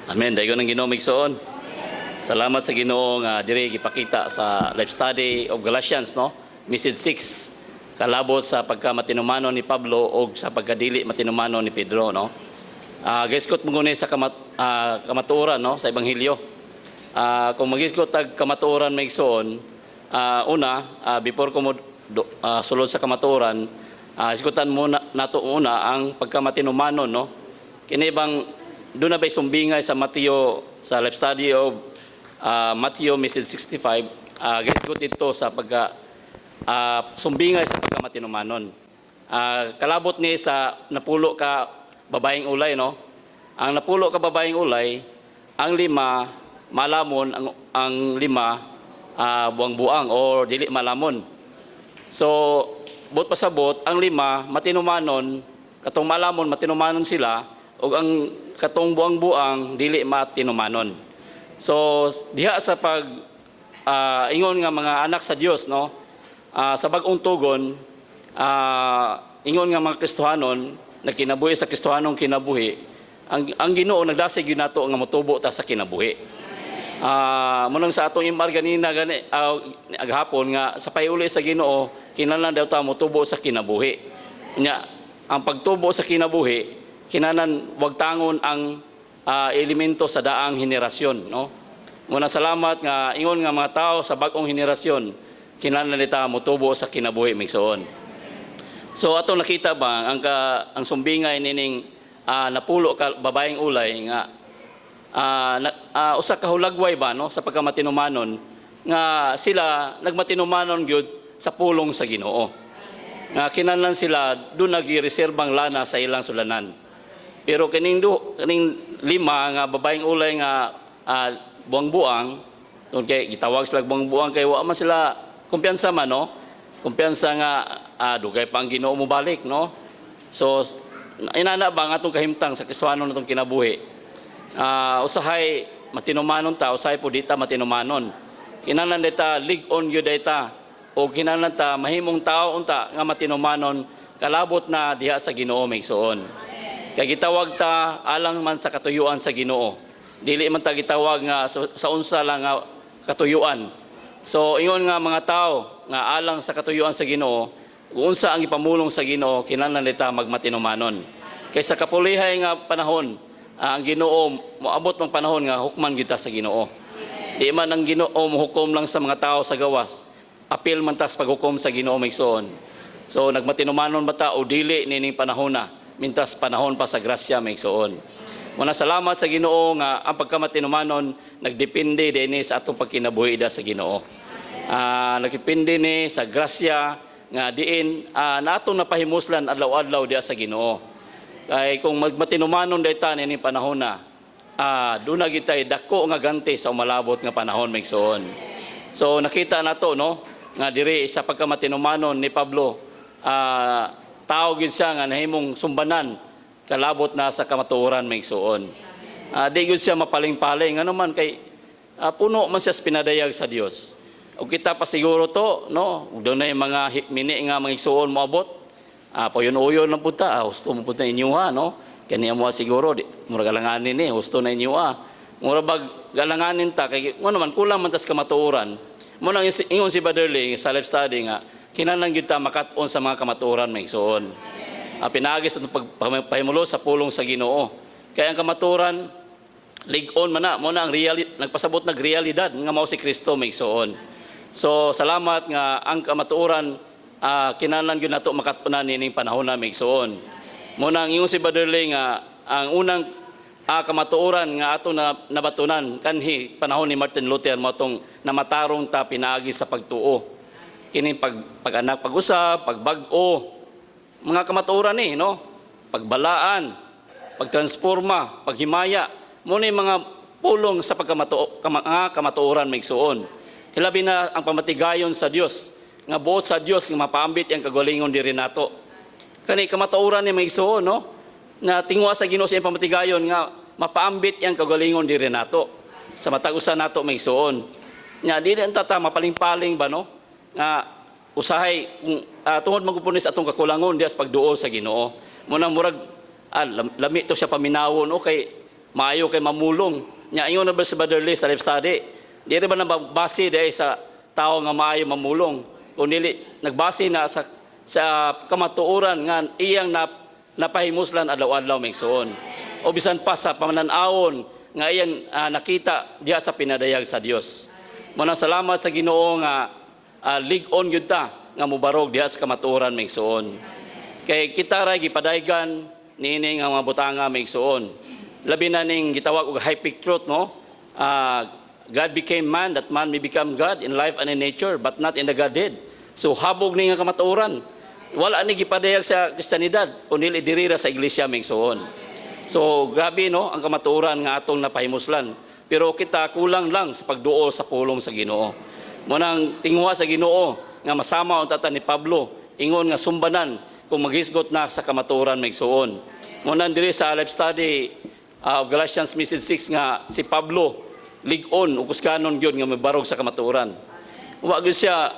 Amen. Dahil ko ng Ginoo migsoon. Salamat sa Ginoo nga diri gipakita sa life study of Galatians, no? Message 6. Kalabot sa pagkamatinumanon ni Pablo o sa pagkadili matinumanon ni Pedro, no? Giskot mo guni sa kamatuoran, no? Sa Ebanghelyo. Kung magiskot tag kamatuoran migsoon, before ko mo sulod sa kamatuoran, iskutan muna nato una ang pagkamatinumanon, no? Kini bang doon na ba'y sumbingay sa Mateo, sa life study of Matthew message 65, gisgot ito sa sumbingay sa pagkamatinumanon. Kalabot ni sa napulo ka babaeng ulay, no? Ang napulo ka babaeng ulay, ang lima malamon, ang lima buang-buang o dili malamon. So, bot pasabot, ang lima matinumanon, katong malamon matinumanon sila, o ang katong buang-buang dili matinumanon. So diha sa pag ingon nga mga anak sa Dios, no, sa bag-ong tugon, ingon nga mga Kristohanon na kinabuhi sa Kristohanong kinabuhi, ang Ginoo nagdasig gyud nato nga motubo ta sa kinabuhi. Munang sa atong imar ganina gani aghapon nga sa payuli sa Ginoo kinahanglan daw ta motubo sa kinabuhi. Nya ang pagtubo sa kinabuhi kinanan wag tangon ang elemento sa daang henerasyon, no? Muna salamat nga ingon nga mga tao sa bag-ong henerasyon kinahanglan nita motubo sa kinabuhi migsoon. So ato nakita ba ang sumbingay nining napulo ka babaeng ulay nga usa ka hulagway ba, no, sa pagkamatinumanon nga sila nagmatinumanon gyud sa pulong sa Ginoo. Nga kinahanglan sila doon nagireserbang lana sa ilang sulanan. Pero kining lima nga babaeng ulay nga buang-buang, kay gitawag sila buang-buang kay wa man sila kumpiyansa man, no? Kumpiyansa nga dugay pa ang Ginoo mo balik, no? So inana ba nga atong kahimtang sa Kristohanon natong kinabuhi? Usahay matinumanon ta, usahay po dita matinumanon. Kinahanglan dita lig-on gyud dita o kinahanglan ta mahimong tao unta nga matinumanon kalabot na diha sa Ginoo migsoon. Kaya gitawag ta alang man sa katuyuan sa Ginoo. Dili man ta gitawag nga sa unsa lang nga katuyuan. So ingon nga mga tao nga alang sa katuyuan sa Ginoo, unsa ang ipamulong sa Ginoo kinahanglan nita magmatinumanon. Kay sa kapulihay nga panahon, ang Ginoo moabot mang panahon nga hukman kita sa Ginoo. Di man ang Ginoo mohukom lang sa mga tao sa gawas. Apil man tas paghukom sa Ginoo migsoon. So nagmatinumanon ba ta o dili nining panahon na? Mintas panahon pa sa grasya migsoon. Muna salamat sa Ginoo nga ang pagkamatinumanon nagdepende dinhi sa atong pagkinabuhi da sa Ginoo. Nagdepende ni sa grasya nga diin natong napahimuslan adlaw-adlaw diha sa Ginoo. Kay kung magmatinumanon dayta nining panahon na, doon na gitay dako nga ganti sa umalabot nga panahon migsoon. So nakita nato, no, nga diri sa pagkamatinumanon ni Pablo, tao gid siya nga nahimong sumbanan kalabot na sa kamatuoran migsoon. Di gid siya mapaling-paling ano man kay puno man siya pinadayag sa Dios. O kita pa siguro to, no, doon na yung mga mini nga migsoon moabot. Payon-uyon lang punta, husto mo punta inyo ha, no? Kaniya mo siguro, mura galanganin ni, husto na inyo ha. Mura bag galanganin ta, kay mo naman kulang man tas kamatuoran. Mo nang ingon si Baderling sa life study nga, kinahanglan gyud ta makat-on sa mga kamatuoran migsoon. Pinagis at pagpahimulo sa pulong sa Ginoo. Kaya ang kamatuoran lig-on man na, mo na ang nagpasabot nagrealidad nga mao si Kristo migsoon. So salamat nga ang kamatuoran kinahanglan gyud nato makat-unan nining panahon na migsoon. Mo na ang ingon si Baderling nga ang unang kamatuoran nga ato na nabatunan kanhi panahon ni Martin Luther mo tong namatarong ta pinaagi sa pagtuo. Kini pag-anak pag-usab, pagbag-o, mga kamatuoran ni, no? Pagbalaan, pagtransforma, paghimaya, mo ni mga pulong sa kamatuoran migsuon. Hilabi na ang pamatigayon sa Dios, nga buot sa Dios nga mapaambit ang kagalingon diri nato. Kani kamatuoran ni migsuon, no? Na tingwa sa Ginoo sa iyang pamatigayon nga mapaambit ang kagalingon diri nato. Sa matag-usa nato migsuon. Nya dili anta ta mapaling-paling ba, no? Nga usahay tungod magpupunis atong kakulangon dias pagduol sa Ginoo. Munang murag lami to siya paminawon, okay, maayo kay mamulong. Nya ingon na ba sa Brother Lee sa life study? Di ba nabase dahil sa tao nga maayo mamulong? Kung dili nagbase na sa kamatuoran nga iyang napahimuslan adlaw-adlaw migsuon. O bisan pa sa pamananawon nga iyang nakita diha sa pinadayag sa Dios. Muna salamat sa Ginoo nga lig-on gyud ta nga mubarog diha sa kamatuoran migsuon. Kay kita ray gipadaygan niini nga mga butanga migsuon. Labi na ning gitawag og high peak truth, no? God became man that man may become God in life and in nature but not in the Godhead. So habog ni nga kamatuoran. Wala ni gipadayag sa Kristiyanidad kundi diri sa iglesia migsuon. So grabe no ang kamatuoran nga atong napahimuslan. Pero kita kulang lang sa pagduol sa pulong sa Ginoo. Munang tingwa sa Ginoo nga masama unta ni Pablo ingon nga sumbanan kung maghisgot na sa kamatuoran migsuon. Munang diri sa life study of Galatians message 6 nga si Pablo lig-on ug kuskanon gyud nga mabarog sa kamatuoran. Wa gyud siya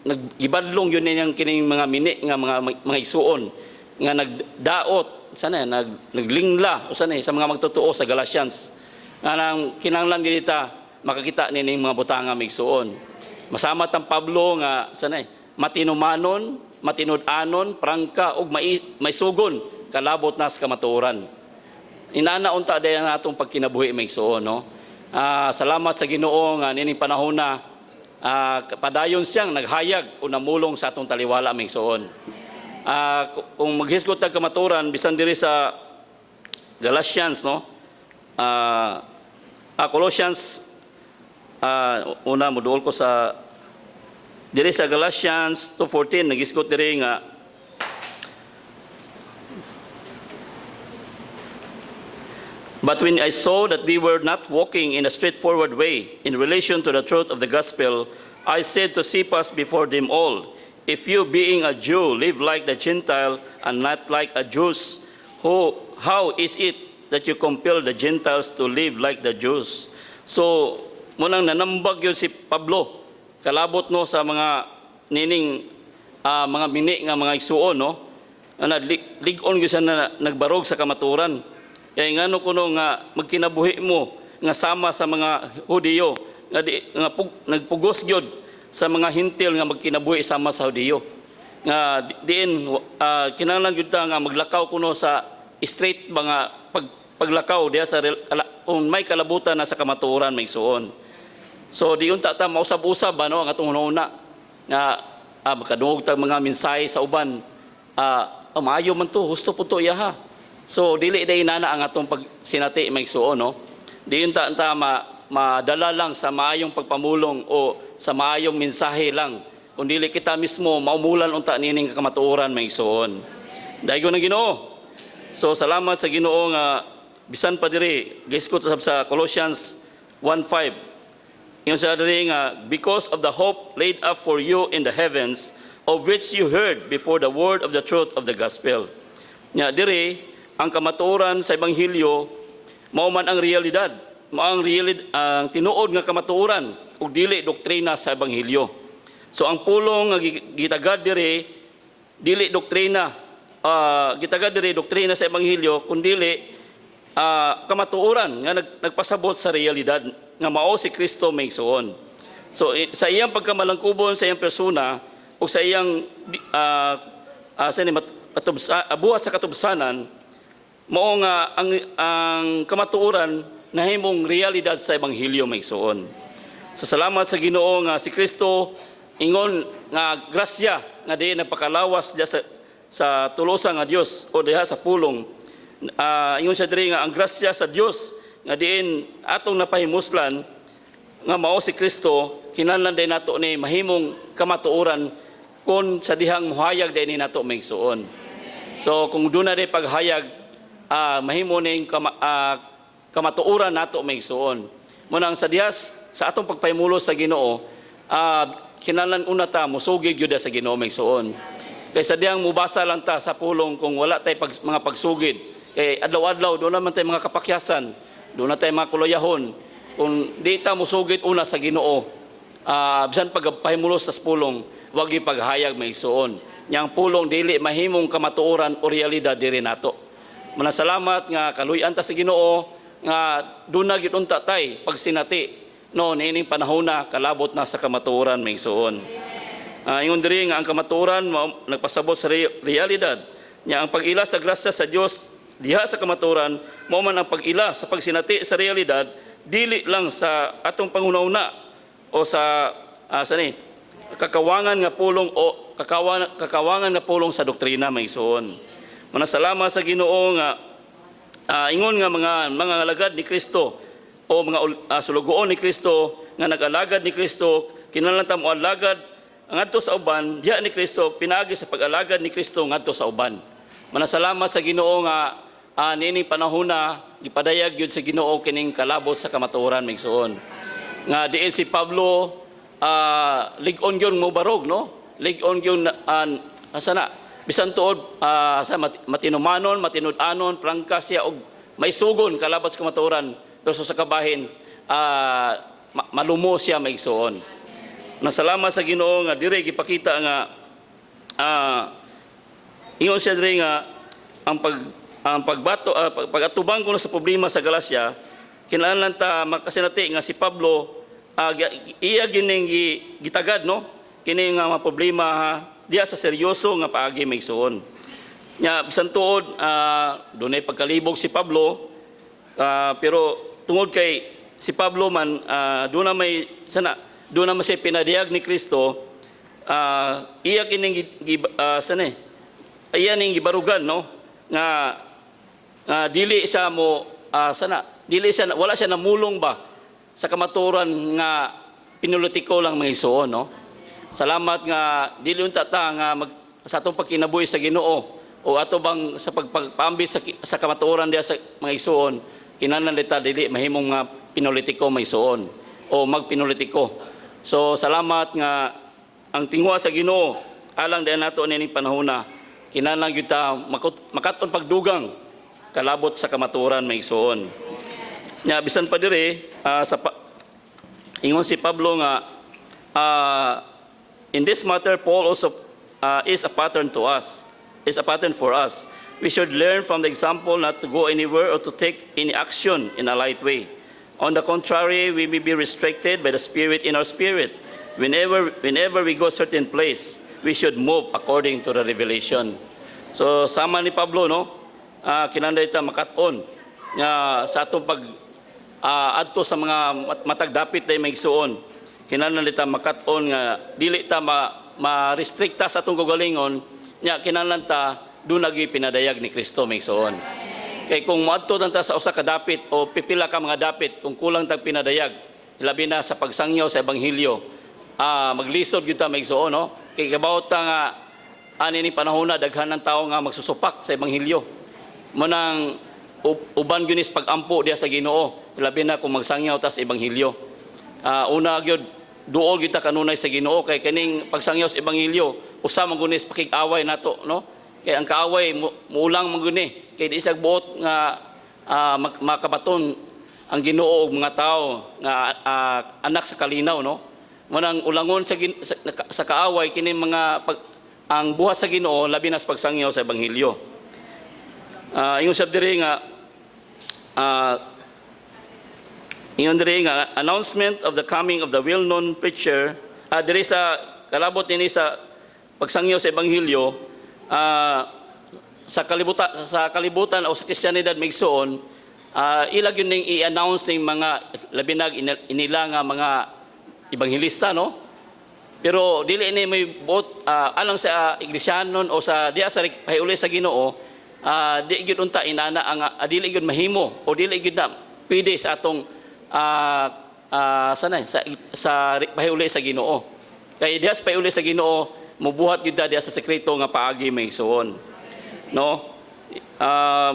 nagibadlong yun niyang kining mga mini nga mga isuon nga nagdaot sana naglingla o sana sa mga magtotoo sa Galatians nga nang kinahanglan dinita makakita nining mga butanga migsuon. Masama tang Pablo nga sana matinumanon, matinud-anon, prangka ug maisugon kalabot na sa kamatuoran. Inana unta dayon atong pagkinabuhi migsuon, no? Salamat sa Ginoo nga nining panahon na padayon siyang naghayag o namulong sa atong taliwala migsuon. Kung maghisgot tag kamatuoran bisan diri sa Galatians, no? Colossians una moduol ko sa diri sa Galatians 2:14 naghisgot diri nga but when I saw that they were not walking in a straightforward way in relation to the truth of the gospel, I said to Cephas before them all, if you being a Jew live like the Gentile and not like a Jews, how is it that you compel the Gentiles to live like the Jews? So, munang nanambag yun si Pablo, kalabot no sa mga nining mga mini nga mga isuon, no? Lig-on gyud siya na nagbarog sa kamatuoran. Kaya ngano kuno nga magkinabuhi mo nga sama sa mga Hudiyo nga nagpugos gyud sa mga hintil nga magkinabuhi sama sa Hudiyo. Nga diin kinahanglan gyud ta nga maglakaw kuno sa straight mga paglakaw diha sa kung may kalabutan na sa kamatuoran migsuon. So di unta ta mausab-usab ano ang atong una nga makadungog tag mga mensahe sa uban maayo man to husto po to yaha. So dili day inana ang atong pagsinati migsuon, no? Di unta madala lang sa maayong pagpamulong o sa maayong mensahe lang kundi kita mismo maumulan unta nining kamatuoran migsuon. Daygon ang Ginoo. So salamat sa Ginoo nga bisan pa diri giskot sa Colossians 1:5. Yung sa diri nga because of the hope laid up for you in the heavens of which you heard before the word of the truth of the gospel. Nya diri ang kamatuoran sa ebanghelyo mao man ang realidad, mao ang tinuod nga kamatuoran ug dili doktrina sa ebanghelyo. So ang pulong nga gitagad diri dili doktrina gitagad diri doktrina sa ebanghelyo kundi kamatuoran nga nagpasabot sa realidad nga mao si Kristo migsuon. So sa iyang pagkamalangkubon sa iyang persona o sa iyang buhat sa katubsanan mao nga ang kamatuoran nahimong realidad sa ebanghelyo migsuon. Sa salamat sa Ginoo nga si Kristo ingon nga grasya nga diin nagpakalawas diya sa tulosa nga Dios o diha sa pulong. Ingon siya diri nga ang grasya sa Dios nga diin atong napahimuslan nga mao si Kristo kinahanglan day nato ni mahimong kamatuoran kun sa dihang muhayag day ni nato migsuon. So kung doon na day paghayag mahimo ning kamatuoran nato migsuon. Munang sa dihas sa atong pagpahimulos sa Ginoo kinahanglan una ta musugid gyud sa Ginoo migsuon. Kay sa dihang mubasa lang ta sa pulong kung wala tay mga pagsugid. Kay adlaw-adlaw doon naman tay mga kapakyasan, doon na tay mga kuloyahon. Kung di ta musugid una sa Ginoo, bisan pagpahimulos sa pulong, wag paghayag migsuon. Yang pulong dili mahimong kamatuoran o realidad diri nato. Manasalamat nga kaluy-an ta sa Ginoo nga duna gyud unta tay pagsinati no niining panahon na kalabot na sa kamatuoran may igsoon. Ingon diri nga ang kamatuoran nagpasabot sa realidad nya ang pag-ila sa grasya sa Dios diha sa kamatuoran mao man ang pag-ila sa pagsinati sa realidad dili lang sa atong panghuna-una o sa kakawangan nga pulong o kakawangan nga pulong sa doktrina may igsoon. Manasalamat sa Ginoo nga ingon nga mga alagad ni Kristo o mga sulugoon ni Kristo nga nag-alagad ni Kristo kinahanglan ta mo alagad ngadto sa uban diha ni Kristo pinaagi sa pag-alagad ni Kristo ngadto sa uban. Manasalamat sa Ginoo nga nining panahon na gipadayag gyud sa Ginoo kining kalabot sa kamatuoran may igsoon. Nga diin si Pablo lig-on gyud mo barog no? Lig-on gyud asana bisan tuod sa matinumanon, matinud-anon, prangka siya og may sugon kalabot sa kamatuoran pero sa kabahin malumo siya may igsoon. Nasalamat sa Ginoo nga dire gipakita nga ingon siya dire nga ang pag-atubang ko sa problema sa Galacia kinahanglan ta makasinati nga si Pablo iya gining gitagad no kini nga mga problema diya sa seryoso nga paagi may igsoon. Nya bisan tuod dunay pagkalibog si Pablo pero tungod kay si Pablo man doon na man siya pinadiyag ni Kristo iya kining iya ning gibarugan no nga dili siya mo wala siya namulong ba sa kamatuoran nga pinulitiko lang mga igsoon no. Salamat nga dili unta ta nga sa atong pagkinabuhi sa Ginoo o ato bang sa pagpaambit sa kamatuoran diya sa mga igsoon kinahanglan dita dili mahimong nga pinulitiko mga igsoon o magpinulitiko. So salamat nga ang tingwa sa Ginoo alang diyan nato nining panahon na kinahanglan gyud ta makaton pagdugang kalabot sa kamatuoran mga igsoon. Nya bisan pa dire ingon si Pablo nga in this matter Paul also is a pattern to us, is a pattern for us. We should learn from the example not to go anywhere or to take any action in a light way. On the contrary, we may be restricted by the Spirit in our spirit. Whenever we go a certain place, we should move according to the revelation. So sama ni Pablo no, kinahanglan ta makat-on sa atong adto sa mga matagdapit day may igsoon. Kinahanglan ta makat-on nga dili ta ma-restrikta sa atong kagalingon nya kinahanglan ta doon lagi pinadayag ni Kristo may igsoon. Kay kung moadto ta sa usa ka dapit o pipila ka mga dapit kung kulang tag pinadayag labi na sa pagsangyaw sa ebanghelyo maglisod gyud ta may igsoon no. Kay kabawt ta nga ani ni panahon na daghan ng tao nga magsusupak sa ebanghelyo. Manang uban gyud is pagampo diya sa Ginoo labi na kung magsangyaw ta sa ebanghelyo. Una gyud duol gyud ta kanunay sa Ginoo kay kining pagsangyaw sa ebanghelyo usa man gunis pakig-away nato no. Kay ang kaaway muulang man guni kay di isag buot nga makabaton ang Ginoo og mga tao nga anak sa kalinaw no. Manang ulangon sa kaaway kini mga ang buhat sa Ginoo labi na sa pagsangyaw sa ebanghelyo. Ingon sab diri nga announcement of the coming of the well-known preacher diri sa kalabot nini sa pagsangyaw sa ebanghelyo sa kalibutan o sa Kristiyanidad migsoon ilag yun ning i-announce ning mga labinag inila nga mga ebanghelista no. Pero dili ini may buot alang sa iglesianon o sa diya sa pahiuli sa Ginoo di gyud unta inana ang dili gyud mahimo o dili gyud na pwede sa atong sa pahiuli sa Ginoo. Kay diya sa pahiuli sa Ginoo mubuhat gyud diya sa sekreto nga paagi may igsoon no.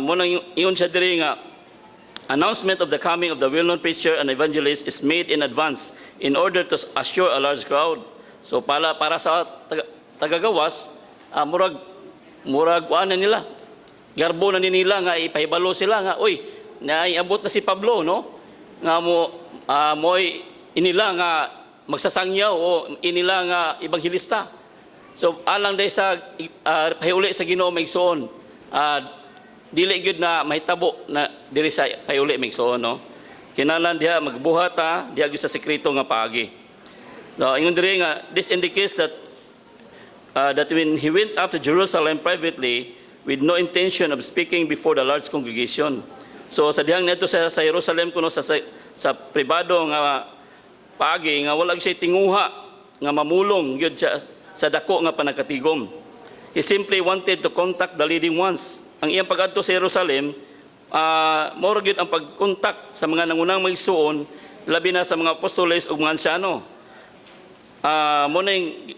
Mo nang ingon siya diri nga announcement of the coming of the well-known preacher and evangelist is made in advance in order to assure a large crowd. So para sa tagagawas murag kuan nila garbo na nila nga ipahibalo sila nga oy naiabot na si Pablo no nga moy inila nga magsasangyaw o inila nga ebanghelista. So alang day sa pahiuli sa Ginoo maigsoon dili gyud na mahitabo na diri sa payuli migsoon, no. Kinahanglan diha magbuhat ta diha gyud sa sekreto nga paagi. So ingon diri nga this indicates that that when he went up to Jerusalem privately with no intention of speaking before the large congregation. So sa dihang neto sa Jerusalem kuno sa pribado nga paagi nga wala siya tinguha nga mamulong gyud sa dako nga panagkatigom. He simply wanted to contact the leading ones. Ang iyang pag-adto sa Jerusalem, mao gyud ang pag-contact sa mga nangunang magsuon, labi na sa mga apostoles ug mga ansyano. Mo ning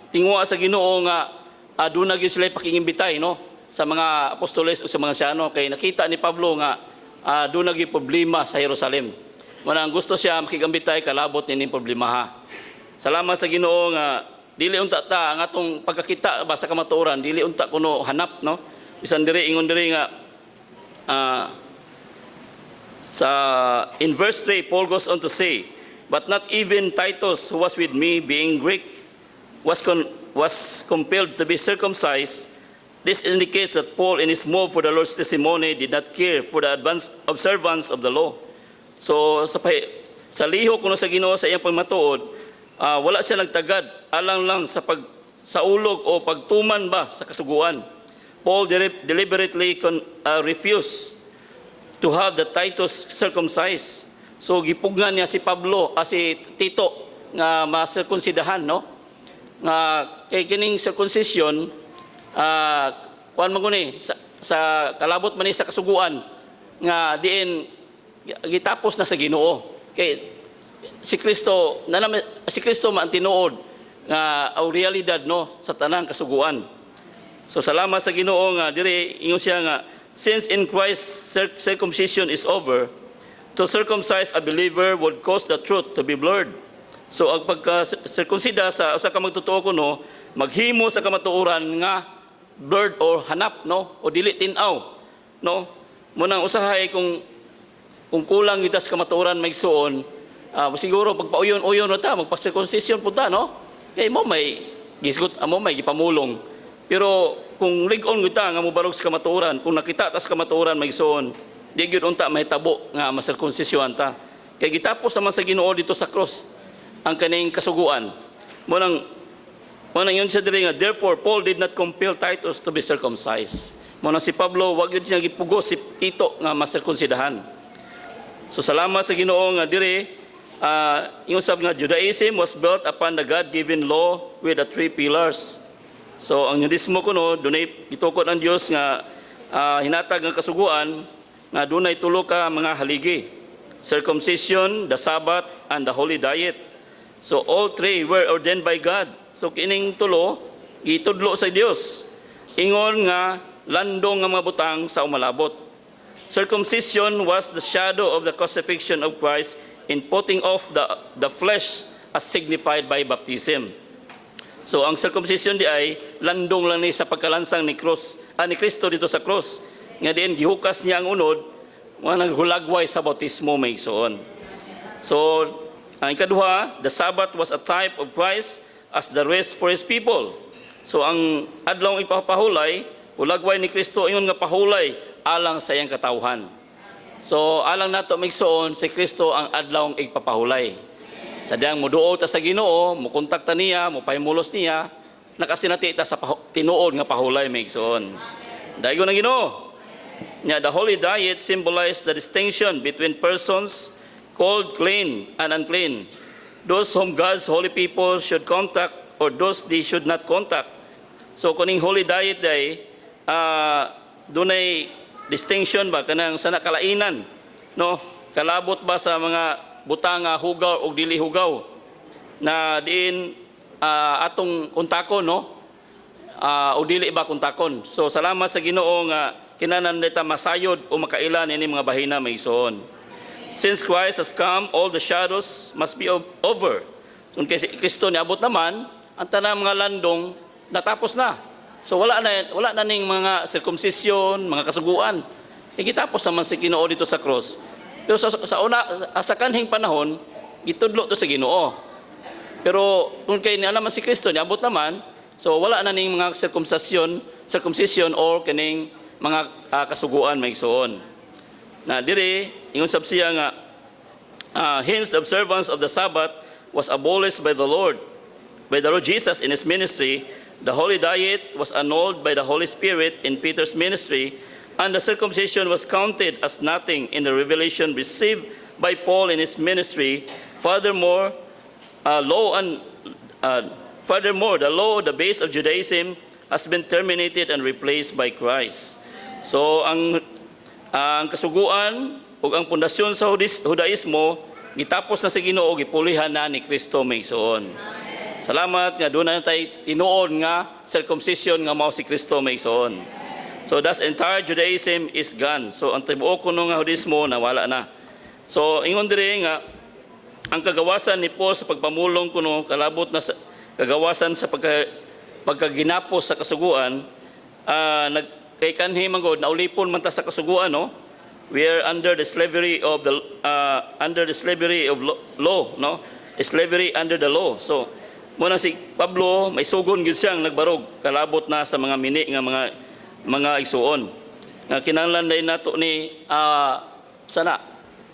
tinguha sa Ginoo nga aduna gyud sila pakingimbitay, no, sa mga apostoles ug sa mga ansyano, kay nakita ni Pablo nga aduna gyud problema sa Jerusalem. Mo nang gusto siya makigambitay kalabot ni problema ha. Salamat sa Ginoo nga dili unta ta ang atong pagkakita ba sa kamatuoran, dili unta kuno hanap, no. Bisan diri ingon diri nga in verse 3 Paul goes on to say, but not even Titus, who was with me, being Greek, was compelled to be circumcised. This indicates that Paul, in his move for the Lord's testimony, did not care for the advanced observance of the law. So sa liho kuno sa Ginoo sa iyang pagmatuod, wala siya nagtagad alang lang sa ulog o pagtuman ba sa kasuguan. Paul deliberately refused to have the Titus circumcised. So gipugnan niya si Pablo, si Tito nga masirkunsidahan, no? Nga kay kining circumcision kuan man guni sa kalabot man ni sa kasuguan nga diin gitapos na sa Ginoo. Kay si Kristo man tinuod nga ang realidad, no, sa tanang kasuguan. So salamat sa Ginoo nga diri ingon siya nga since in Christ circumcision is over, to circumcise a believer would cause the truth to be blurred. So ang pagka-circumcida sa usa ka magtotoo kuno maghimo sa kamatuoran nga blurred or hanap, no, o dili tin-aw, no. Munang usahay kung kulang gyud sa kamatuoran maigsuon, siguro pagpauyon-uyon na ta magpa-circumcision pud ta, no. Kay mo may gisgot amo may gipamulong. Pero kung lig-on gyud ta nga mobarog sa kamatuoran, kung nakita ta sa kamatuoran maigsuon, di gyud unta mahitabo nga masirkunsisyon ta. Kay gitapos naman sa Ginoo dito sa cross ang kaning kasuguan. Munang yun siya diri nga therefore Paul did not compel Titus to be circumcised. Munang si Pablo wag gyud niya gipugos si Tito nga masirkunsidahan. So salamat sa Ginoo nga diri yung sab nga Judaism was built upon the God-given law with the three pillars. So ang Judaismo kuno dunay gitukod ang Dios nga hinatag nga kasuguan nga dunay tulo ka mga haligi: circumcision, the Sabbath, and the holy diet. So all three were ordained by God. So kining tulo gitudlo sa Dios. Ingon nga landong nga mga butang sa umalabot. Circumcision was the shadow of the crucifixion of Christ in putting off the flesh as signified by baptism. So ang circumcision di ay landong lang ni sa pagkalansang ni Kristo dito sa cross. Nga din gihukas niya ang unod, mga naghulagway sa bautismo may igsoon. So ang ikaduha, the Sabbath was a type of Christ as the rest for His people. So ang adlaw ipapahulay, hulagway ni Kristo ingon nga pahulay alang sa iyang katawhan. So alang nato migsoon si Kristo ang adlaw ipapahulay. Sa diyang moduol ta sa Ginoo, mukontakta niya, mupahimulos niya, nakasinati ta sa tinuod nga pahulay migsoon. Daigo ng Ginoo. The holy diet symbolized the distinction between persons called clean and unclean, those whom God's holy people should contact or those they should not contact. So kuning holy diet day, dunay distinction ba kanang sa nakalainan, no? Kalabot ba sa mga butanga hugaw o dili hugaw na diin atong kuntakon, no? O dili ba kuntakon. So salamat sa Ginoo nga kinahanglan nita masayod o makailan ini mga bahina may igsoon. Since Christ has come, all the shadows must be over. Kung kay Kristo niabot naman, ang tanang mga landong natapos na. So wala na ning mga circumcision, mga kasuguan. Gitapos naman si Ginoo dito sa cross. Pero sa kanhing panahon, gitudlo to sa Ginoo. Pero kung kay naman si Kristo niabot naman, so wala na ning mga circumcision or kining mga kasuguan may igsoon. Na diri ingon sab siya nga hence the observance of the Sabbath was abolished by the Lord Jesus in his ministry. The holy diet was annulled by the Holy Spirit in Peter's ministry, and the circumcision was counted as nothing in the revelation received by Paul in his ministry. Furthermore, the law, the base of Judaism, has been terminated and replaced by Christ. So ang kasuguan ug ang pundasyon sa Judaismo gitapos na sa Ginoo, gipulihan na ni Kristo may igsoon. Salamat nga doon na tayo tinuon nga circumcision nga mao si Kristo may igsoon. So thus entire Judaism is gone. So ang tibuok kuno nga Judaismo nawala na. So ingon diri nga ang kagawasan ni Paul sa pagpamulong kuno kalabot na sa kagawasan sa pagkaginapos sa kasuguan kay kanhi manggod naulipon man ta sa kasuguan no. We are under the slavery of law no. Slavery under the law. So muna si Pablo may sugon gyud siyang nagbarog kalabot na sa mga mini nga mga igsuon nga kinahanglan day nato ni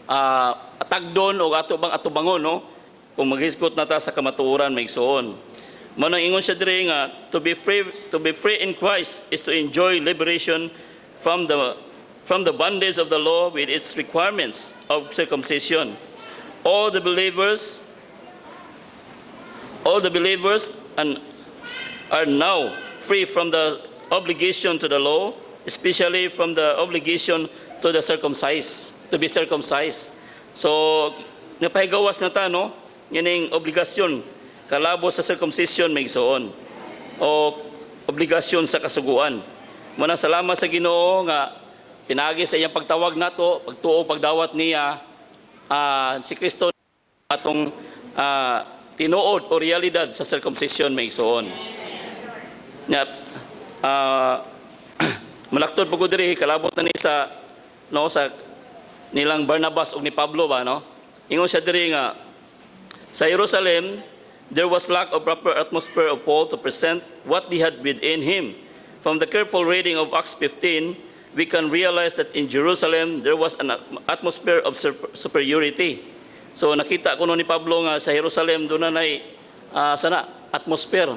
atagdon o ato bang atubangon no kung maghisgot na ta sa kamatuoran may igsuon. Manang ingon siya diri nga to be free in Christ is to enjoy liberation from the bondage of the law with its requirements of circumcision. All the believers are now free from the obligation to the law, especially from the obligation to the circumcised, to be circumcised. So, napahigawas na ta, no? Yaning obligasyon, kalabo sa circumcision may igsoon, o obligasyon sa kasuguan. Muna salamat sa Ginoo nga pinagi sa iyang pagtawag nato, pagtuo, pagdawat niya, si Kristo atong tinuod o realidad sa circumcision may igsoon. Malaktod po ko diri kalabot na ni sa nilang Barnabas ug ni Pablo ba no. Ingon siya diri nga sa Jerusalem there was lack of proper atmosphere of Paul to present what he had within him. From the careful reading of Acts 15, we can realize that in Jerusalem there was an atmosphere of superiority. So nakita ko ni Pablo nga sa Jerusalem doon na atmosphere,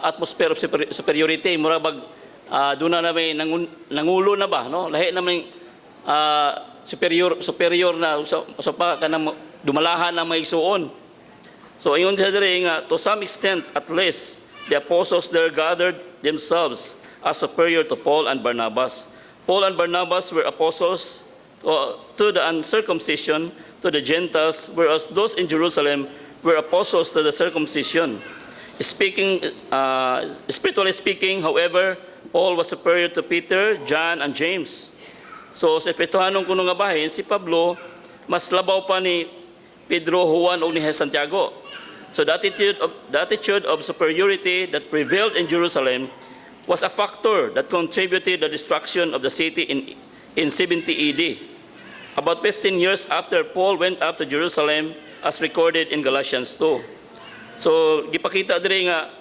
atmosphere of superiority. Mura bag doon na may nangulo na ba, no? Lahi na may superior na so pa kanang dumalahan na may igsuon. So ayon sa diri nga to some extent at least the apostles there gathered themselves as superior to Paul and Barnabas. Paul and Barnabas were apostles to the uncircumcision, to the Gentiles, whereas those in Jerusalem were apostles to the circumcision. Spiritually speaking, however, Paul was superior to Peter, John, and James. So sa espirituhanong kuno nga bahin, si Pablo mas labaw pa ni Pedro, Juan, o ni Santiago. So the attitude of superiority that prevailed in Jerusalem was a factor that contributed to the destruction of the city in 70 AD. About 15 years after Paul went up to Jerusalem, as recorded in Galatians 2. So, gipakita diri nga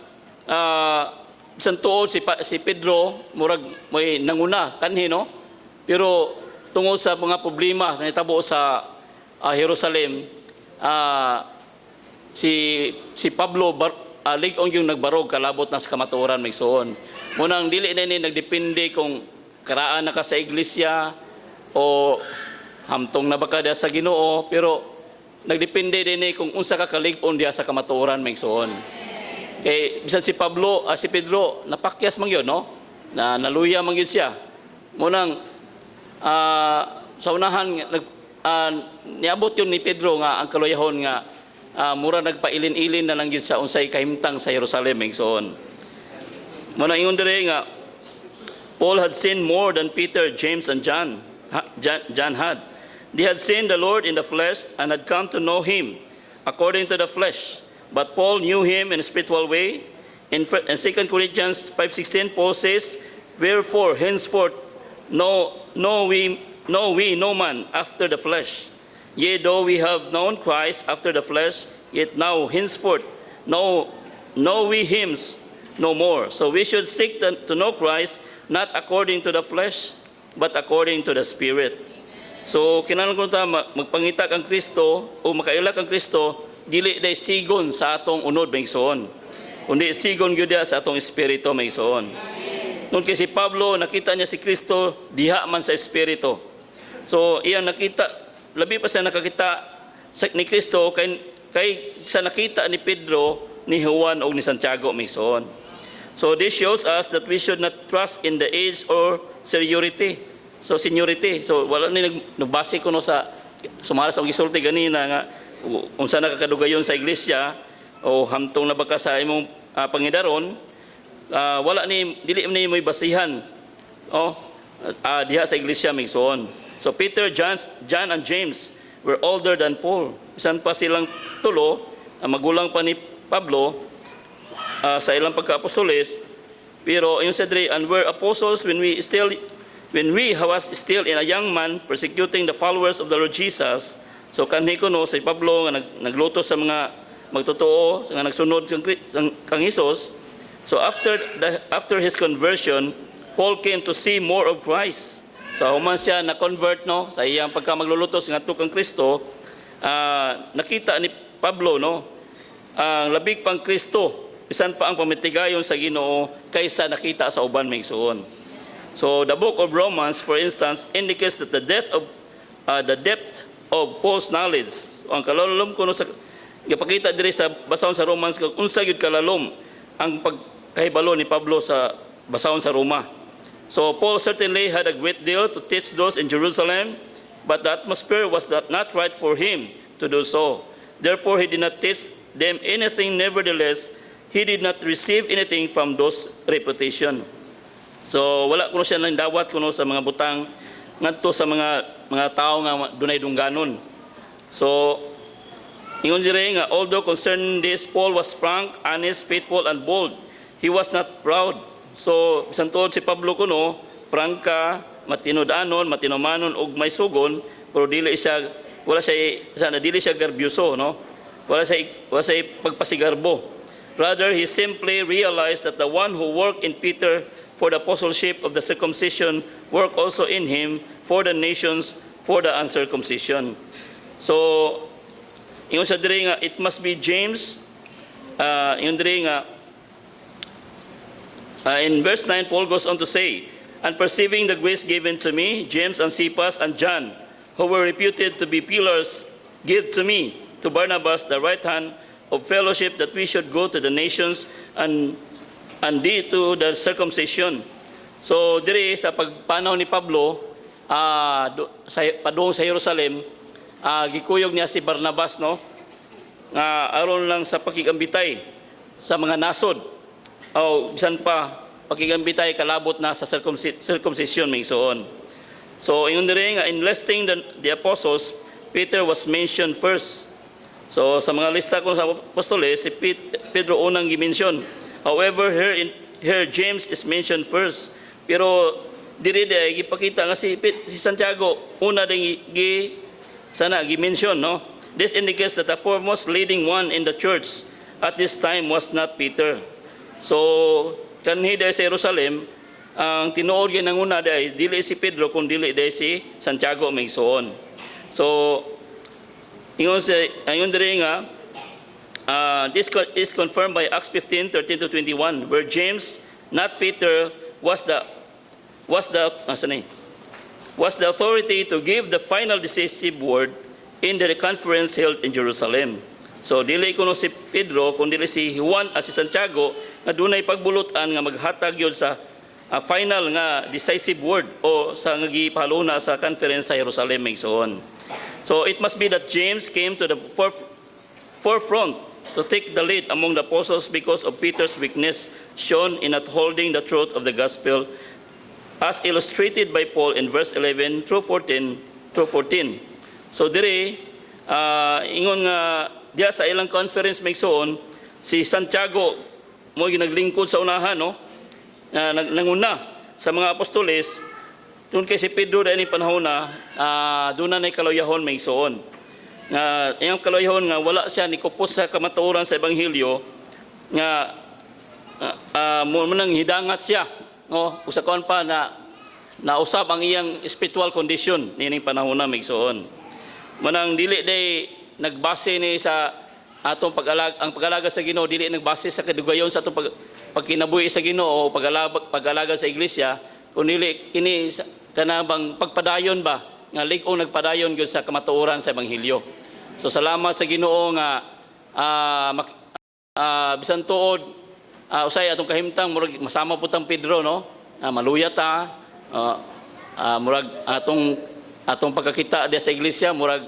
bisan tuod si Pedro murag may nanguna kanhi no. Pero tungod sa mga problema na hitabo sa Jerusalem, si Pablo lig-on yung nagbarog kalabot na sa kamatuoran may igsoon. Munang dili na ni nagdepende kung karaan na ka sa iglesia o hamtong na baka sa Ginoo, pero nagdepende din kung unsa ka kalig-on diya sa kamatuoran may igsoon. Kay bisan si Pedro napakyas man gyud no, na naluya man gyud siya. Munang sa unahan niabot yun ni Pedro nga ang kaluyahon nga mura nagpailin-ilin na lang gyud sa unsay kahimtang sa Jerusalem may igsoon. Munang ingon diri nga Paul had sinned more than Peter, James, and John had. They had seen the Lord in the flesh and had come to know him according to the flesh. But Paul knew him in a spiritual way. In 2 Corinthians 5:16, Paul says, "Wherefore henceforth know we no man after the flesh. Yea, though we have known Christ after the flesh, yet now henceforth know we him no more. So we should seek to know Christ not according to the flesh, but according to the Spirit. So kinahanglan ko ta magpangita kang Kristo o makaila kang Kristo dili day sigon sa atong unod maigsoon. Kundi sigon gyud sa atong espiritu maigsoon. Nung kay si Pablo nakita niya si Kristo diha man sa espiritu. So iyang nakita labi pa sa nakakita ni Kristo kay sa nakita ni Pedro, ni Juan o ni Santiago maigsoon. So this shows us that we should not trust in the age or seniority. So wala ni nagbase ko no sa sumaras og gisulti ganina nga unsa nakakadugayon sa iglesia o hamtong na baka sa imong pangidaron, wala ni dili ni mo'y basihan diha sa iglesia maigsoon. So Peter, John and James were older than Paul. Bisan pa silang tulo, magulang pa ni Pablo sa ilang pagka-apostoles, pero yung sa dre, and were apostles when we was still in a young man persecuting the followers of the Lord Jesus. So kanhi ko no si Pablo nga nagluto sa mga magtotoo nga nagsunod kang Hesus. So after his conversion, Paul came to see more of Christ. So human siya na convert no sa iyang pagka maglulutos ngadto kang Kristo, nakita ni Pablo no ang labig pang Kristo bisan pa ang pamitigayon sa Ginoo kaysa nakita sa uban maigsoon. So the book of Romans, for instance, indicates that the depth of Paul's knowledge, ang kalalom ko no sa gipakita diri sa basahon sa Romans kung unsa gyud kalalom ang pagkahibalo ni Pablo sa basahon sa Roma. So Paul certainly had a great deal to teach those in Jerusalem, but the atmosphere was not right for him to do so. Therefore, he did not teach them anything. Nevertheless, he did not receive anything from those reputation. So wala kuno siya nang dawat kuno sa mga butang ngadto sa mga tao nga dunay dungganon. So ingon dire nga although concerning this, Paul was frank, honest, faithful, and bold. He was not proud. So bisan tuod si Pablo kuno, prangka, matinud-anon, matinumanon ug may sugon, pero dili siya garbyoso, no? Wala siya pagpasigarbo. Rather, he simply realized that the one who worked in Peter for the apostleship of the circumcision worked also in him for the nations for the uncircumcision. So ingon sa diri nga it must be James, ingon diri nga in verse 9, Paul goes on to say, and perceiving the grace given to me, James and Cephas and John, who were reputed to be pillars, give to me, to Barnabas, the right hand of fellowship, that we should go to the nations and di to the circumcision. So diri sa pagpanaw ni Pablo, padung sa Jerusalem, gikuyog niya si Barnabas, no? Aron lang sa pakigambitay sa mga nasod. Bisan pa pakigambitay kalabot na sa circumcision maigsoon. So ingon diri nga enlisting the apostles, Peter was mentioned first. So sa mga lista ko sa apostoles, si Pedro unang gi-mention. However, here James is mentioned first. Pero diri gipakita nga si Santiago una ding gi-mention, no? This indicates that the foremost leading one in the church at this time was not Peter. So kanhi dahil sa Jerusalem, ang tinuod gyud nang una dahil dili si Pedro kun dili dahil si Santiago maigsoon. So ingon diri nga this is confirmed by Acts 15:13-21, where James, not Peter, was the authority to give the final decisive word in the conference held in Jerusalem. So dili kuno si Pedro kun dili si Juan si Santiago nga dunay pagbulutan nga maghatag yun sa final nga decisive word o sa nga gipahaluna sa conference sa Jerusalem maigsoon. So it must be that James came to the forefront to take the lead among the apostles because of Peter's weakness shown in upholding the truth of the gospel, as illustrated by Paul in verse 11 through 14. So diri ingon nga diya sa ilang conference maigsoon, si Santiago mo ginaglingkod sa unahan, no? Nanguna sa mga apostoles, tungod kay si Pedro dahil ni panahon na doon na kaluyahon maigsoon. Iyang kaluyahon nga wala siya ni kupos sa kamatuoran sa ebanghelyo nga munang hidangat siya no, usa kon pa na nausab ang iyang spiritual condition nining panahon na migsuon. Manang dili day nagbase ni sa atong ang pag-alaga sa Ginoo, dili nagbase sa kadugayon sa atong pagkinabuhi sa Ginoo o pag-alaga sa iglesia, kundi kini kanabang pagpadayon ba nga lig-o nagpadayon gyud sa kamatuoran sa ebanghelyo. So salamat sa Ginoo nga bisan tuod usay atong kahimtang murag masama putang Pedro, no, maluyat ta, murag atong pagkakita diya sa iglesia murag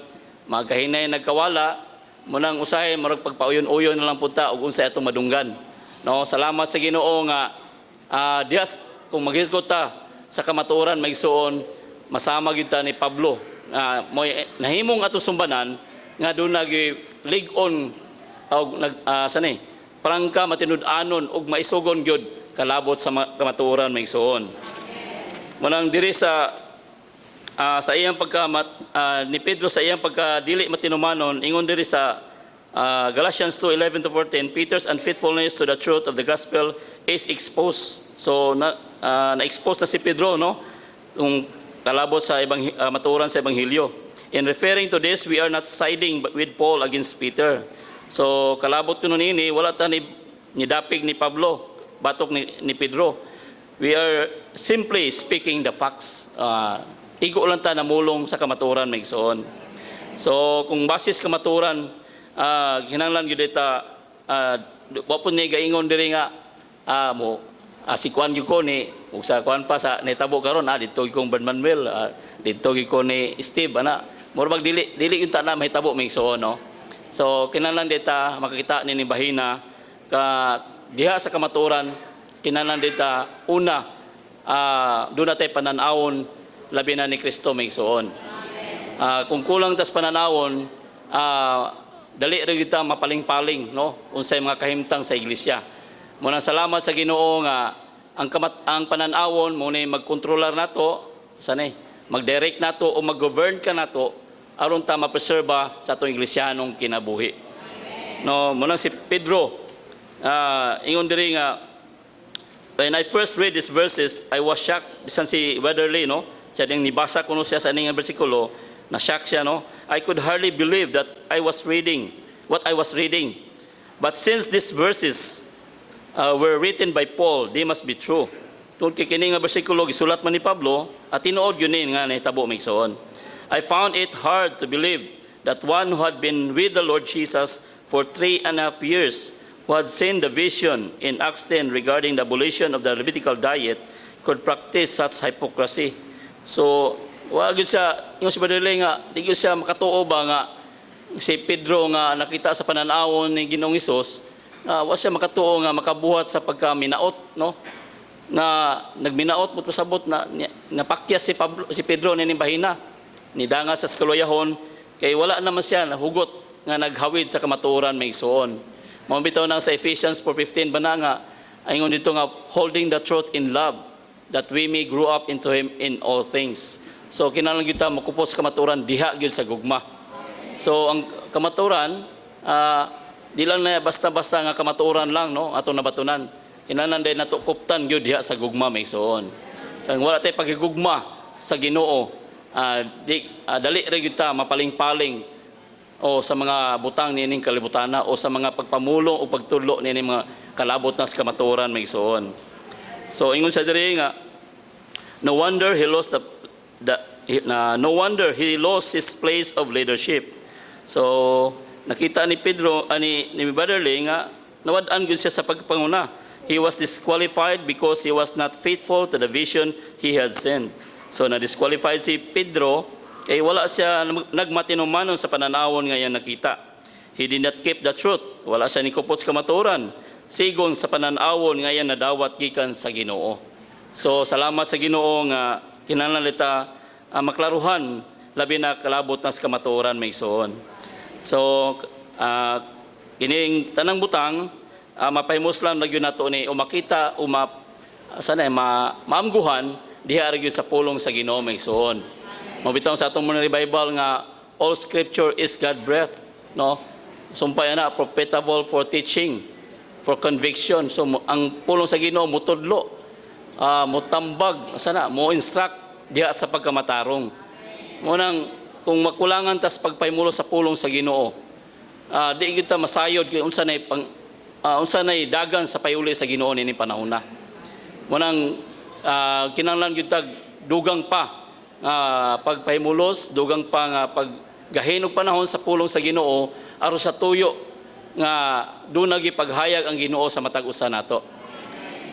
magkahinay nagkawala, munang usay murag pagpauyon-uyon na lang punta ug unsay atong madunggan, no. Salamat sa Ginoo nga diya kung maghisgot ta sa kamatuoran maigsuon, masama gyud ta ni Pablo moy nahimong atong sumbanan nga doon lig-on og prangka matinud-anon og maisugon gyud kalabot sa kamatuoran maigsuon. Munang diri sa iyang ni Pedro sa iyang pagkadili matinumanon, ingon diri sa Galatians 2:11-14, Peter's unfaithfulness to the truth of the gospel is exposed. So na-expose na si Pedro, no, kung kalabot sa matuoran sa ebanghelyo. In referring to this, we are not siding with Paul against Peter. So kalabot kuno nini wala ta ni dapig ni Pablo batok ni Pedro. We are simply speaking the facts. Igo lang ta namulong sa kamatuoran maigsoon. So kung basis kamatuoran, kinahanglan gyud ta wa pud ni gaingon diri nga si kuan gyud ko ni ug sa kuan pa sa netabo karon didto kong Bern Manuel, didto ko ni Steve ana murag dili gyud ta na mahitabo maigsoon, no. So kinahanglan dita makakita ni bahina ka diha sa kamatuoran, kinahanglan dita una doon natin pananawon labi na ni Kristo maigsuon. Kung kulang tas pananawon, dali rin kita mapaling-paling, no, unsay mga kahimtang sa iglesia. Munang salamat sa Ginoo nga ang pananawon mo ni magkontrolar nato, mag-direct nato o mag-govern ka nato aron ta mapreserba sa atong iglesyanong kinabuhi. No, munang si Pedro ingon diri nga when I first read these verses, I was shocked. Bisan si Weatherly, no, siya ding nibasa kuno siya sa aning bersikulo, na shock siya, no. I could hardly believe that I was reading what I was reading. But since these verses were written by Paul, they must be true. Tungod kay kini nga bersikulo gisulat man ni Pablo at tinuod gyud nga nahitabo maigsoon. I found it hard to believe that one who had been with the Lord Jesus for 3.5 years, who had seen the vision in Acts 10 regarding the abolition of the Levitical diet, could practice such hypocrisy. So, wag gyud siya, yung si Badalay nga, di gyud siya makatuo ba nga si Pedro nga nakita sa pananawon ni Ginoong Hesus, wa siya makatuo nga makabuhat sa pagkaminaot, no? Na nagminaot mo pasabot na napakyas si Pedro ni bahina ni danga sa kaluyahon kay wala naman siya nahugot nga naghawid sa kamatuoran maigsuon. Mao bitaw nang sa Ephesians 4:15 ba na nga ingon dito nga holding the truth in love that we may grow up into him in all things. So kinahanglan gyud ta makupos kamatuoran diha gyud sa gugma. So ang kamatuoran di lang na basta-basta nga kamatuoran lang, no, atong nabatunan. Kinahanglan din nato kuptan gyud diha sa gugma maigsuon. Kang wala tay pagigugma sa Ginoo, dali ra gyud ta mapaling-paling o sa mga butang nining kalibutana o sa mga pagpamulong o pagtulo nining mga kalabot na sa kamatuoran maigsuon. So ingon sa diri nga no wonder he lost his place of leadership. So nakita ni Pedro ni Badalay nga nawad-an gyud siya sa pagpanguna. He was disqualified because he was not faithful to the vision he had sent. So na-disqualified si Pedro kay wala siya nagmatinumanon sa pananawon nga iyang nakita. He did not keep the truth. Wala siya nikupot sa kamatuoran. Sigon sa pananawon nga iyang nadawat gikan sa Ginoo. So salamat sa Ginoo nga kinahanglan ta maklaruhan labi na kalabot na sa kamatuoran maigsoon. So kining tanang butang mapahimos lang nagyud nato ni umakita maamguhan diha ra gyud sa pulong sa Ginoo maigsoon. Mabitaw sa atong mga Bible nga all scripture is God breathed, no. Sumpay na profitable for teaching, for conviction. So ang pulong sa Ginoo mutudlo motambag sana mo instruct diha sa pagkamatarong. Munang kung makulangan tas pagpaymulo sa pulong sa Ginoo, di kita masayod kay unsa nay dagan sa payuli sa Ginoo nini panahona. Munang kinahanglan gyud tag dugang pa pagpahimulos, dugang pa nga paggahin og panahon sa pulong sa Ginoo aron sa tuyo nga dunay gipaghayag ang Ginoo sa matag usa nato.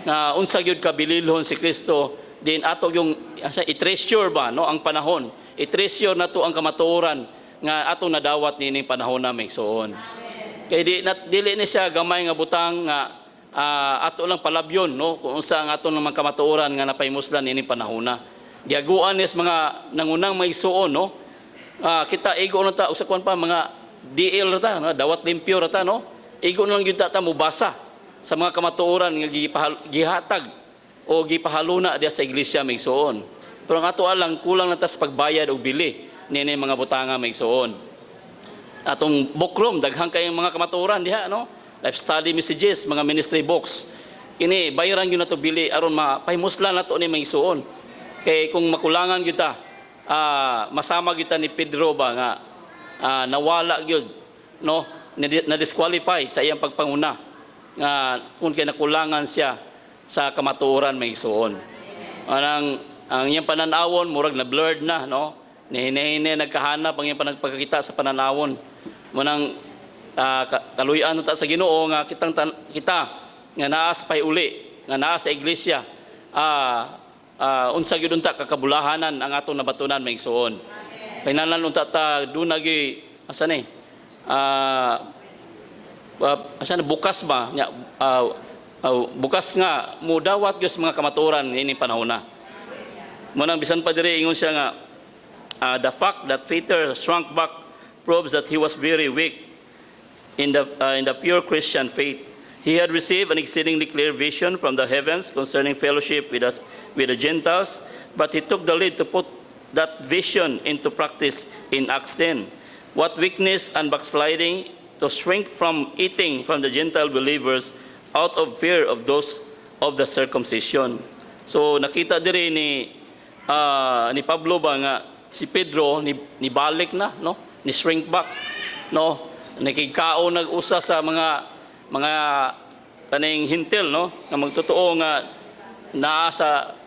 Na unsa gyud kabililhon si Kristo din ato yung i-treasure ba no ang panahon, i-treasure nato ang kamatuoran nga ato nadawat nining panahon na may igsoon. Kay dili ni siya gamay nga butang nga ato lang palabyon no kung unsa ang ato nang kamatuoran nga napaymuslan nining panahon na. Giaguan ni mga nangunang may igsoon no. Kita igo na ta usa pa mga DL rata no, dawat limpyo rata no. Igo na lang gyud ta mubasa sa mga kamatuoran nga gihatag o gipahaluna diya sa iglesia may igsoon. Pero ang ato alang kulang na tas pagbayad og bili nini mga butanga may igsoon. Atong bookroom daghang kay mga kamatuoran diha no. Life study messages, mga ministry books. Kini bayaran gyud nato bili aron mapahimuslan nato ni may igsoon. Kay kung makulangan gyud ta masama gyud ta ni Pedro ba nga nawala gyud no na disqualify sa iyang pagpanguna nga kung kay nakulangan siya sa kamatuoran may igsoon. Ang iyang pananawon murag na blurred na no. Nihine nagkahanap ang iyang panagpagkakita sa pananawon. Munang kaluyan ta sa Ginoo nga kita nga naa sa payuli, nga naa sa iglesia. Unsa gyud unta kakabulahanan ang atong nabatunan may igsoon. Kinahanglan unta ta dunay asa ni bukas ba nya bukas nga mudawat gyud mga kamatuoran ini panahon na. Munang bisan pa diri ingon siya nga the fact that Peter shrunk back proves that he was very weak in the pure Christian faith. He had received an exceedingly clear vision from the heavens concerning fellowship with the Gentiles, but he took the lead to put that vision into practice in Acts 10. What weakness and backsliding to shrink from eating from the Gentile believers out of fear of those of the circumcision. So nakita diri ni Pablo ba nga si Pedro ni balik na no, ni shrink back no, nakikao nag-usa sa mga kaning hintil no nga magtotoo nga naa sa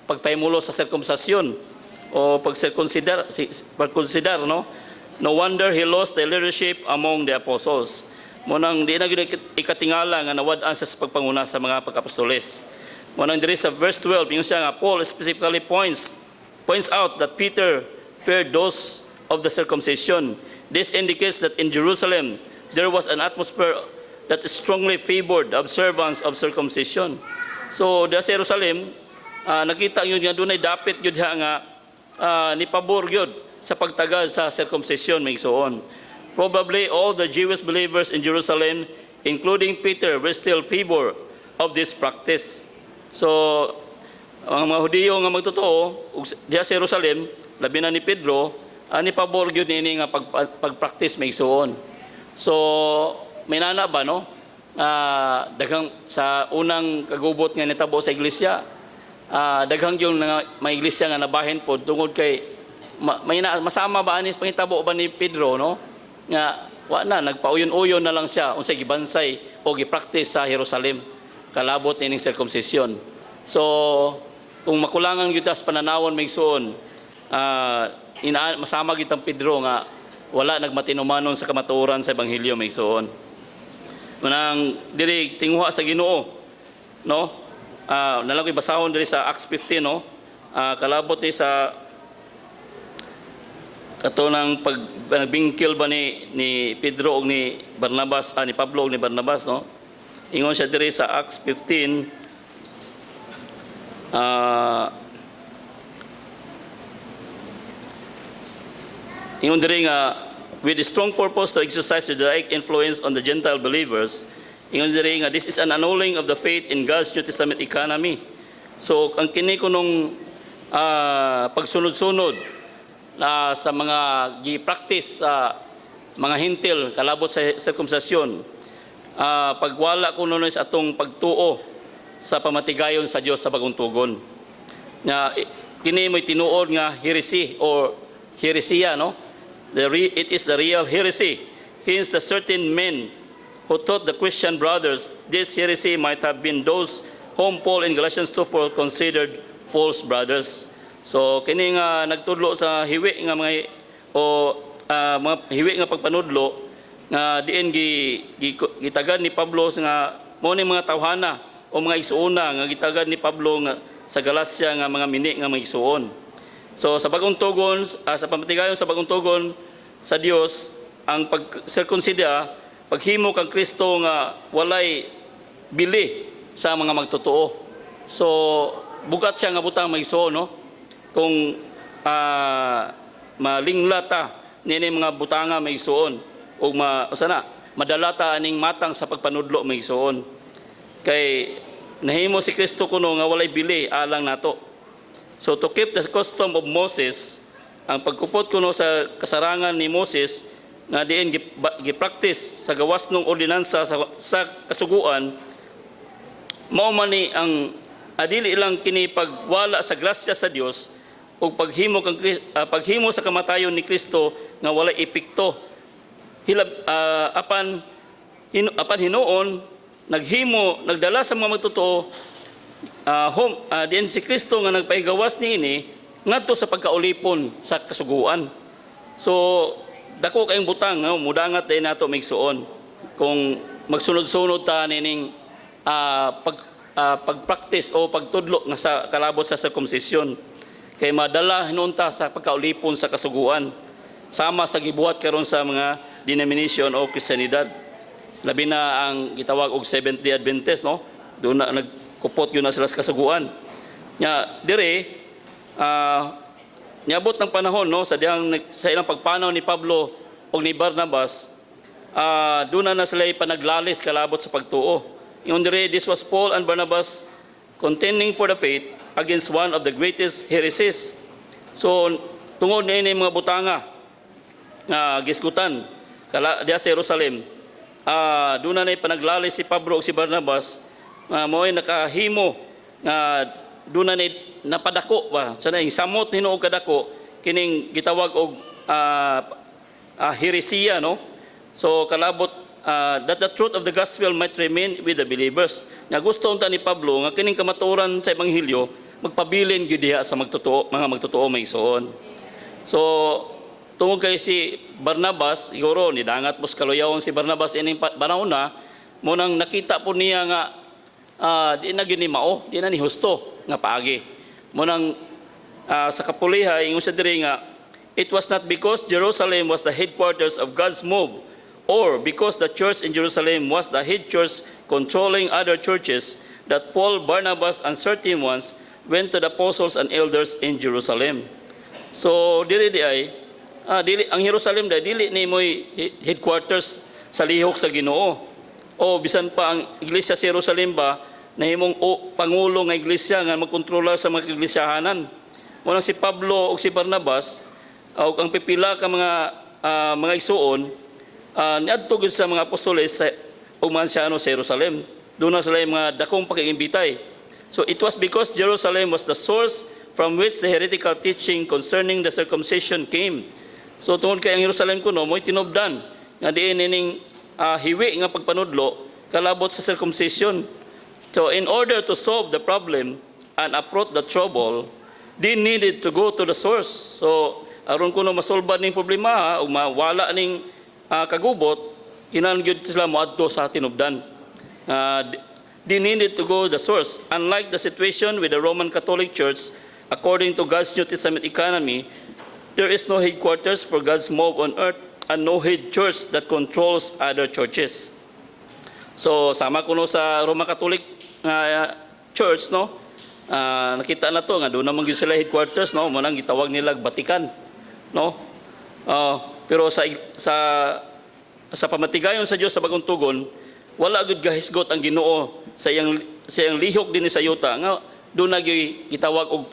pagpahimulo sa circumcision o pagconsider no. No wonder he lost the leadership among the apostles. Munang di na gyud ikatingala nga nawad-an sa pagpanguna sa mga pag-apostoles. Munang diri sa verse 12 yung siya nga Paul specifically points out that Peter feared those of the circumcision. This indicates that in Jerusalem there was an atmosphere that strongly favored the observance of circumcision. So sa Jerusalem nakita yun nga dunay dapit gyud nga ni pabor gyud sa pagtagal sa circumcision may igsoon. Probably all the Jewish believers in Jerusalem, including Peter, were still favor of this practice. So ang mga Hudiyo nga magtotoo diha sa Jerusalem, labi na ni Pedro, ni pabor gyud nini nga pagpractice may igsoon. So may nana ba no? Daghang sa unang kagubot nga nitabo sa iglesia, daghang yung mga iglesia nga nabahin po tungod kay masama ba anis pangitabo ba ni Pedro no? Nga wa na nagpauyon-uyon na lang siya unsay gibansay o gipractice sa Jerusalem kalabot nining circumcision. So kung makulangan gyud tas pananawon may igsoon, masama gyud ang Pedro nga wala nagmatinumanon sa kamatuoran sa ebanghelyo may igsoon. Manang diri tinguha sa Ginoo no. Nalang ko'y basahon diri sa Acts 15 no. Kalabot ni sa katunang pagbingkil ba ni Pedro og ni Barnabas, ni Pablo og ni Barnabas no. Ingon siya diri sa Acts 15 ingon diri nga with a strong purpose to exercise the direct influence on the Gentile believers. Ingon diri nga this is an annulling of the faith in God's New Testament economy. So ang kini ko nung pagsunod-sunod sa mga gi-practice sa mga hintil kalabot sa circumcision, pagwala ko nuno sa atong pagtuo sa pamatigayon sa Dios sa bagong tugon. Nga kini mo'y tinuod nga heresy or heresiya, no? It is the real heresy. Hence the certain men who taught the Christian brothers this heresy might have been those whom Paul in Galatians 2:4 considered false brothers. So kini nga nagtudlo sa hiwi nga mga mga hiwi nga pagpanudlo nga diin gitagad ni Pablo nga mo ni mga tawhana o mga isuuna nga gitagad ni Pablo nga sa Galacia nga mga mini nga mga isuon. So sa bagong tugon, sa pamatigayon sa bagong tugon sa Dios, ang pag-circumcida, paghimo kang Kristo nga walay bili sa mga magtotoo. So bugat siya nga butang may isuon, no? Kung malinglata nini mga butanga may isuon o madalata aning matang sa pagpanudlo may isuon. Kay nahimo si Kristo kuno nga walay bili alang nato. So to keep the custom of Moses, ang pagkupot kuno sa kasarangan ni Moses nga diin gi-practice sa gawas ng ordinansa sa kasuguan, mao man ni ang adili lang kini pagwala sa grasya sa Dios ug paghimo sa kamatayon ni Kristo nga walay epekto apan hinuon nagdala sa mga magtotoo diin si Kristo nga nagpahigawas niini ngadto sa pagkaulipon sa kasuguan. So dako kayong butang mudangat din nato migsuon kung magsunod-sunod ta nining pagpractice o pagtudlo nga sa kalabot sa circumcision kay madala hinunta sa pagkaulipon sa kasuguan sama sa gibuhat karon sa mga denomination o Kristiyanidad. Labi na ang gitawag og Seventh-day Adventist, no? Doon na nagkupot yun na sila sa kasuguan. Nya dire niabot ng panahon, no, sa ilang pagpanaw ni Pablo o ni Barnabas, doon na sila panaglalis kalabot sa pagtuo. Yung dire, this was Paul and Barnabas contending for the faith against one of the greatest heresies. So tungod na mga butanga giskutan diya sa Jerusalem, doon na panaglalis si Pablo o si Barnabas, mo'y nakahimo nga doon na napadako ba sana yung samot hinuog kadako kining gitawag og heresiya, no? So kalabot that the truth of the gospel might remain with the believers. Nga gusto unta ni Pablo nga kining kamatuoran sa ebanghelyo magpabilin gyud diha sa mga magtotoo may isuon. So tungod kay si Barnabas, siguro nidangat mo sa kaluyawon si Barnabas ining panahon na mo nang nakita po niya nga di na ginimao, di na ni husto nga paagi. Mo nang sa kapulihay ingon sa diri nga it was not because Jerusalem was the headquarters of God's move or because the church in Jerusalem was the head church controlling other churches that Paul, Barnabas, and certain ones went to the apostles and elders in Jerusalem. So dili ang Jerusalem dili ni moy headquarters sa lihok sa Ginoo. O bisan pa ang iglesia sa Jerusalem ba nahimong pangulo nga iglesia nga magkontrolar sa mga iglesiyahanan. Mo si Pablo o si Barnabas o ang pipila ka mga isuon niadto gid sa mga apostoles o mga anciano sa Jerusalem. Doon na sila yung mga dakong pag-iimbitay. So it was because Jerusalem was the source from which the heretical teaching concerning the circumcision came. So tungod kay ang Jerusalem kuno mo'y tinubdan nga diin ining hiwi nga pagpanudlo kalabot sa circumcision. So in order to solve the problem and approach the trouble, they needed to go to the source. So aron kuno masolba ning problema o mawala ning kagubot, kinahanglan gyud sila moadto sa tinubdan. They needed to go to the source. Unlike the situation with the Roman Catholic Church, according to God's New Testament economy, there is no headquarters for God's move on earth and no head church that controls other churches. So sama kuno sa Roman Catholic Church, no? Nakita na to nga doon naman gyud sila headquarters, no? Manang gitawag nila Vatican, no? Pero sa pamatigayon sa Dios sa bagong tugon, wala gyud gahisgot ang Ginoo sa iyang lihok dinhi sa yuta nga doon na gyud gitawag og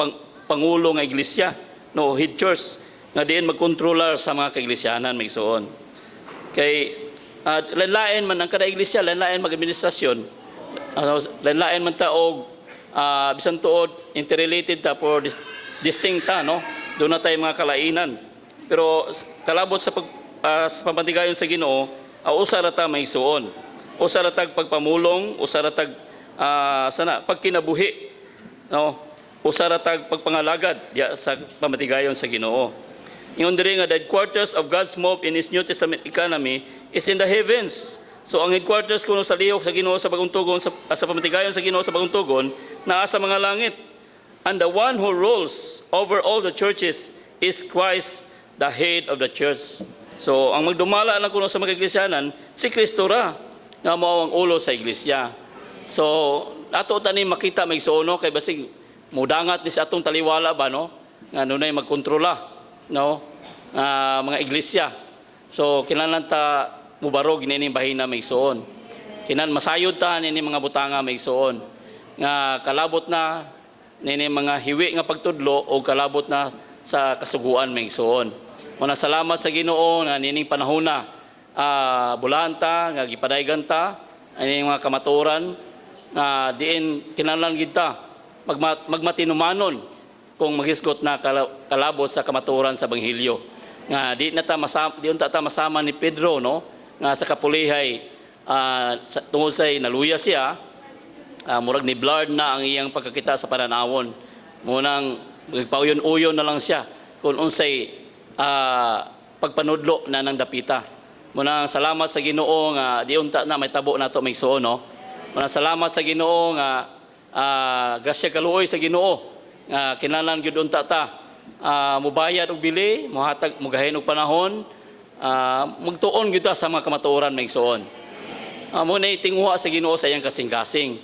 pangulo nga iglesia, no, head church nga diin magkontrolar sa mga kaiglesianan may suon. Kay lain man ang kada iglesia, lain mag-administrasyon. lain-lain man ta og bisan tuod interrelated ta for distinct ta, no? Doon na tayo mga kalainan. Pero kalabot sa sa pamatigayon sa Ginoo, usa ra ta maigsuon. Usa ra tag pagpamulong, usa ra tag pagkinabuhi, no? Usa ra tag pagpangalagad diya sa pamatigayon sa Ginoo. Ingon diri nga the headquarters of God's move in His New Testament economy is in the heavens. So ang headquarters kuno sa lihok sa Ginoo sa bagong tugon sa pamatigayon sa Ginoo sa bagong tugon naa sa mga langit. And the one who rules over all the churches is Christ, the head of the church. So ang magdumala lang kuno sa mga iglesianan si Kristo ra nga mao ang ulo sa iglesia. So ato tani makita maigsuono kay basig mudangat ni sa atong taliwala ba, no? Nga nunay magkontrola, no? Mga iglesia. So kinahanglan ta mubarog nini bahina maigsuon. Kinan masayod ta nini mga butanga maigsuon. Nga kalabot na nini mga hiwi nga pagtudlo o kalabot na sa kasuguan maigsuon. Muna salamat sa Ginoo nga nining panahona bulanta nga gipadaygan ta ani mga kamaturan nga diin kinahanglan gid ta magmatinumanon kung maghisgot na kalabot sa kamaturan sa Ebanghelyo. Nga di unta ta masama ni Pedro, no? Nga sa kapulihay tungod say naluya siya, murag ni blurred na ang iyang pagkakita sa pananawon. Munang magpauyon-uyon na lang siya kung unsay pagpanudlo na ng dapita. Munang salamat sa Ginoo nga di unta na may tabo nato maigsuon, no? Munang salamat sa Ginoo nga grasya kaluoy sa Ginoo nga kinahanglan gyud unta ta mubayad og bili, mohatag mugahin og panahon, magtuon gyud ta sa mga kamatuoran maigsuon. Mo na tinguha sa Ginoo sa iyang kasing-kasing.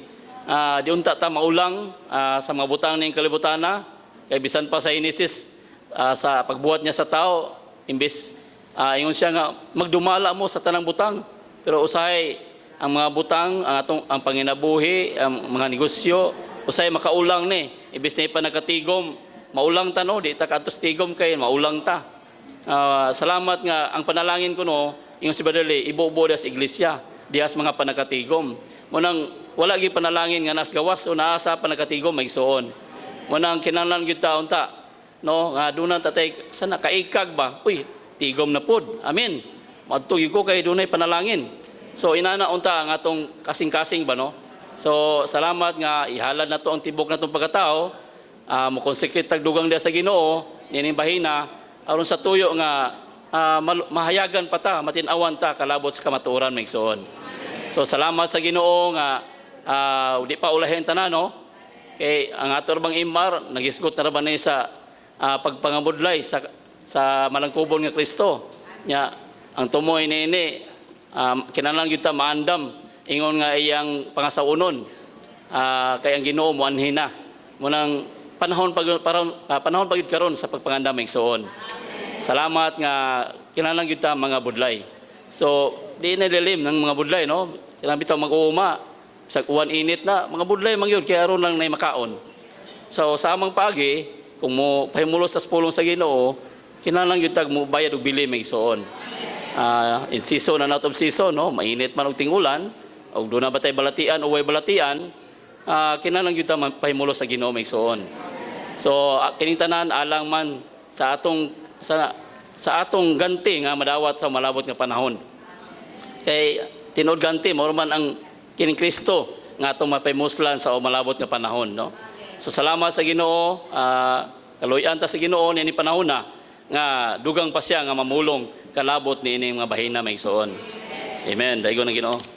Di unta ta maulang sa mga butang ning kalibutana kay bisan pa sa Genesis sa pagbuhat niya sa tao imbes ingon siya nga magdumala mo sa tanang butang, pero usahay ang mga butang ang panginabuhi, ang mga negosyo usahay makaulang ni imbes na pa nakatigom maulang ta, no? Di ta kadtos tigom kay maulang ta. Salamat nga ang panalangin ko, no, yung si Badali ibubo sa iglesia dias mga panakatigom. Munang wala gyud panalangin nga nas gawas o naasa panakatigom maigsuon. Munang kinahanglan gyud ta unta, no, nga dunay tatay sana kaikag ba, uy tigom na pod, amen, madto gyud ko kay dunay panalangin. So inana unta ang atong kasing-kasing ba, no? So salamat nga ihalad na to ang tibok na tong pagkatao, mo konsekret tagdugang dia sa Ginoo nining bahina aron sa tuyo nga mahayagan pa ta, matinawan ta kalabot sa kamatuoran maigsuon. So salamat sa Ginoo nga di pa ulahin tanan, no? Kay ang ato bang imar nagisgot na ba ni sa pagpangabudlay sa malangkubon nga Kristo. Nya ang tumoy nini kinahanglan gyud ta maandam ingon nga iyang pangasaunon kay ang Ginoo muanhin na munang panahon pagid karon sa pagpangandam maigsuon. Salamat nga kinahanglan gyud ta mga budlay. So di na dilim ng mga budlay, no? Kinahanglan bitaw mag-uuma sa uwan init na mga budlay man gyud kay aron lang nay makaon. So sa amang paagi kung mo pahimulos sa pulong sa Ginoo kinahanglan gyud tag mo bayad og bili maigsuon. In season and out of season, no? Mainit man og tingulan og do na batay balatian o way balatian, kinahanglan gyud ta pahimulos sa Ginoo maigsuon. So kining tanan alang man sa atong ganti nga madawat sa malabot nga panahon. Kay tinud ganti mao man ang kining Kristo nga atong mapahimuslan sa malabot nga panahon, no? So salamat sa Ginoo, kaluyan ta sa Ginoo ni panahon na nga dugang pa siya nga mamulong kalabot ni ining mga bahina maigsuon. Amen. Daigo na Ginoo.